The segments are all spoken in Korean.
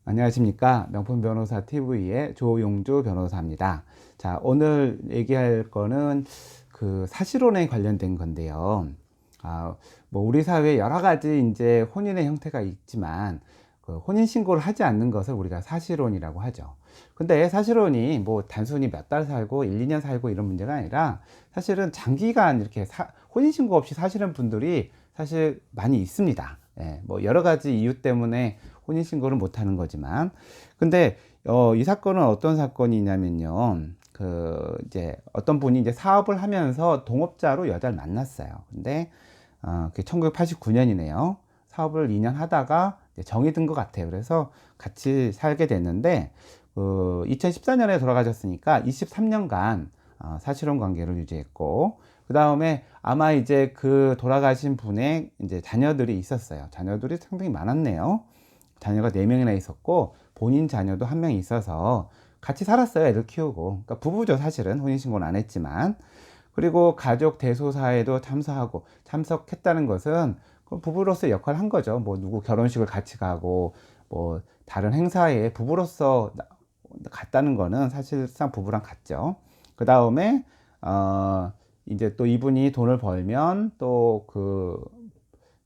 안녕하십니까. 명품 변호사 TV의 조용주 변호사입니다. 자, 오늘 얘기할 거는 그 사실혼에 관련된 건데요. 아, 뭐 우리 사회에 여러 가지 이제 혼인의 형태가 있지만 그 혼인신고를 하지 않는 것을 우리가 사실혼이라고 하죠. 근데 사실혼이 뭐 단순히 몇 달 살고 1, 2년 살고 이런 문제가 아니라 사실은 장기간 이렇게 혼인신고 없이 사시는 분들이 사실 많이 있습니다. 예, 뭐 여러 가지 이유 때문에 혼인신고를 못 하는 거지만. 근데 이 사건은 어떤 사건이냐면요. 그 이제 어떤 분이 이제 사업을 하면서 동업자로 여자를 만났어요. 근데 그게 1989년이네요. 사업을 2년 하다가 정이 든 것 같아요. 그래서 같이 살게 됐는데 2014년에 돌아가셨으니까 23년간 사실혼 관계를 유지했고, 그 다음에 아마 이제 그 돌아가신 분의 이제 자녀들이 있었어요. 자녀들이 상당히 많았네요. 자녀가 4명이나 있었고 본인 자녀도 1명 있어서 같이 살았어요. 애들 키우고. 그러니까 부부죠. 사실은 혼인신고는 안 했지만. 그리고 가족 대소사에도 참석했다는 것은 그 부부로서 역할을 한 거죠. 뭐 누구 결혼식을 같이 가고 뭐 다른 행사에 부부로서 갔다는 거는 사실상 부부랑 같죠. 그 다음에 이제 또 이분이 돈을 벌면 또 그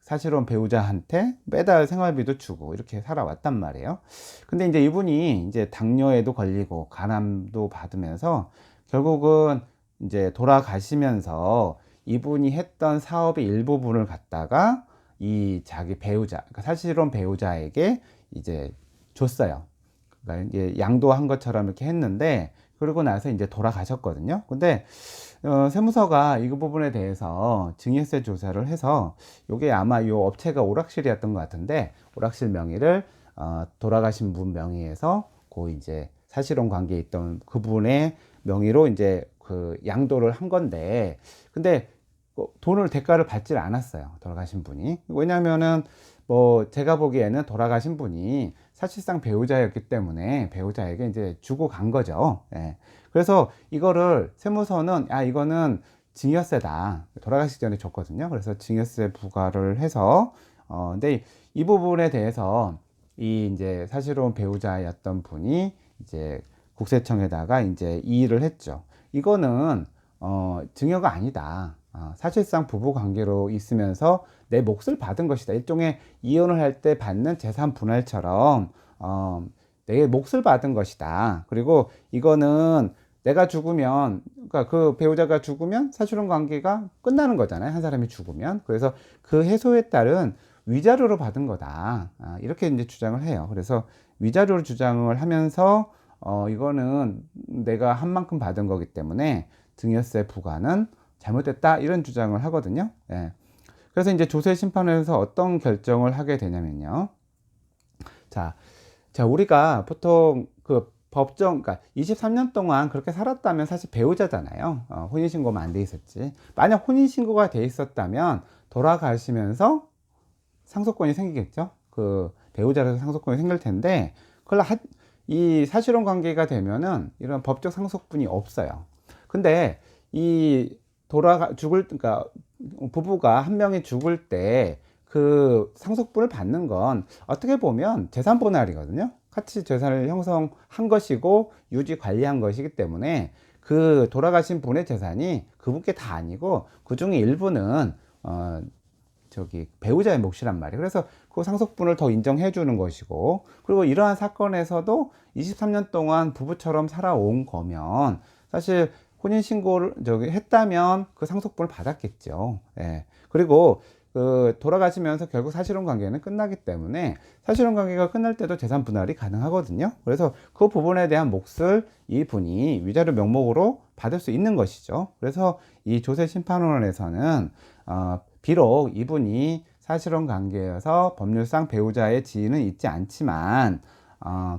사실은 배우자한테 매달 생활비도 주고 이렇게 살아왔단 말이에요. 근데 이제 이분이 이제 당뇨에도 걸리고 간암도 받으면서 결국은 이제 돌아가시면서 이분이 했던 사업의 일부분을 갖다가 이 자기 배우자, 그러니까 사실은 배우자에게 이제 줬어요. 그러니까 이제 양도한 것처럼 이렇게 했는데, 그러고 나서 이제 돌아가셨거든요. 근데 세무서가 이 부분에 대해서 증여세 조사를 해서 요게 아마 요 업체가 오락실이었던 것 같은데, 오락실 명의를 돌아가신 분 명의에서 그 이제 사실혼 관계에 있던 그분의 명의로 이제 그 양도를 한 건데, 근데 돈을 대가를 받질 않았어요. 돌아가신 분이. 왜냐면은 뭐 제가 보기에는 돌아가신 분이 사실상 배우자였기 때문에 배우자에게 이제 주고 간 거죠. 예. 그래서 이거를 세무서는 이거는 증여세다. 돌아가시기 전에 줬거든요. 그래서 증여세 부과를 해서 근데 이 부분에 대해서 이 이제 사실혼 배우자였던 분이 이제 국세청에다가 이제 이의를 했죠. 이거는 증여가 아니다. 사실상 부부 관계로 있으면서 내 몫을 받은 것이다. 일종의 이혼을 할 때 받는 재산 분할처럼 내 몫을 받은 것이다. 그리고 이거는 내가 죽으면, 그러니까 그 배우자가 죽으면 사실혼 관계가 끝나는 거잖아요. 한 사람이 죽으면. 그래서 그 해소에 따른 위자료로 받은 거다. 이렇게 이제 주장을 해요. 그래서 위자료로 주장을 하면서 이거는 내가 한 만큼 받은 거기 때문에 증여세 부과는 잘못됐다, 이런 주장을 하거든요. 예. 그래서 이제 조세 심판원에서 어떤 결정을 하게 되냐면요. 자, 우리가 보통 그 그러니까 23년 동안 그렇게 살았다면 사실 배우자잖아요. 혼인신고만 안 돼 있었지. 만약 혼인신고가 돼 있었다면 돌아가시면서 상속권이 생기겠죠. 그 배우자로서 상속권이 생길 텐데, 이 사실혼 관계가 되면은 이런 법적 상속분이 없어요. 근데 이 그러니까 부부가 한 명이 죽을 때 그 상속분을 받는 건 어떻게 보면 재산 분할이거든요. 같이 재산을 형성한 것이고 유지 관리한 것이기 때문에 그 돌아가신 분의 재산이 그분께 다 아니고 그 중에 일부는 배우자의 몫이란 말이에요. 그래서 그 상속분을 더 인정해 주는 것이고, 그리고 이러한 사건에서도 23년 동안 부부처럼 살아온 거면 사실 혼인신고를 했다면 그 상속분을 받았겠죠. 예. 그리고 그 돌아가시면서 결국 사실혼 관계는 끝나기 때문에 사실혼 관계가 끝날 때도 재산 분할이 가능하거든요. 그래서 그 부분에 대한 몫을 이 분이 위자료 명목으로 받을 수 있는 것이죠. 그래서 이 조세심판원에서는 비록 이분이 사실혼 관계여서 법률상 배우자의 지위는 있지 않지만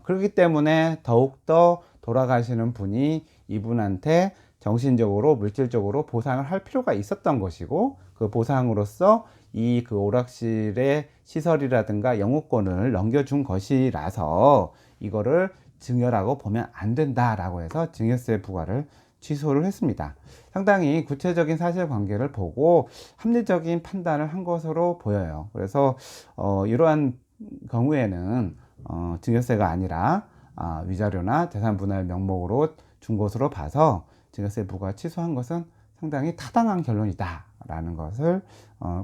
그렇기 때문에 더욱더 돌아가시는 분이 이분한테 정신적으로 물질적으로 보상을 할 필요가 있었던 것이고, 그 보상으로서 이 그 오락실의 시설이라든가 영업권을 넘겨준 것이라서 이거를 증여라고 보면 안 된다라고 해서 증여세 부과를 취소를 했습니다. 상당히 구체적인 사실관계를 보고 합리적인 판단을 한 것으로 보여요. 그래서 이러한 경우에는 증여세가 아니라 위자료나 재산분할 명목으로 준 것으로 봐서 증여세 부과 취소한 것은 상당히 타당한 결론이다라는 것을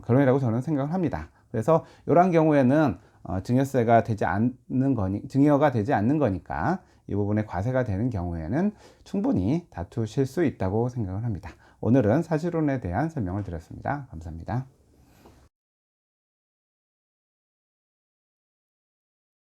결론이라고 저는 생각을 합니다. 그래서 이러한 경우에는 증여세가 되지 않는 증여가 되지 않는 거니까 이 부분에 과세가 되는 경우에는 충분히 다투실 수 있다고 생각을 합니다. 오늘은 사실혼에 대한 설명을 드렸습니다. 감사합니다.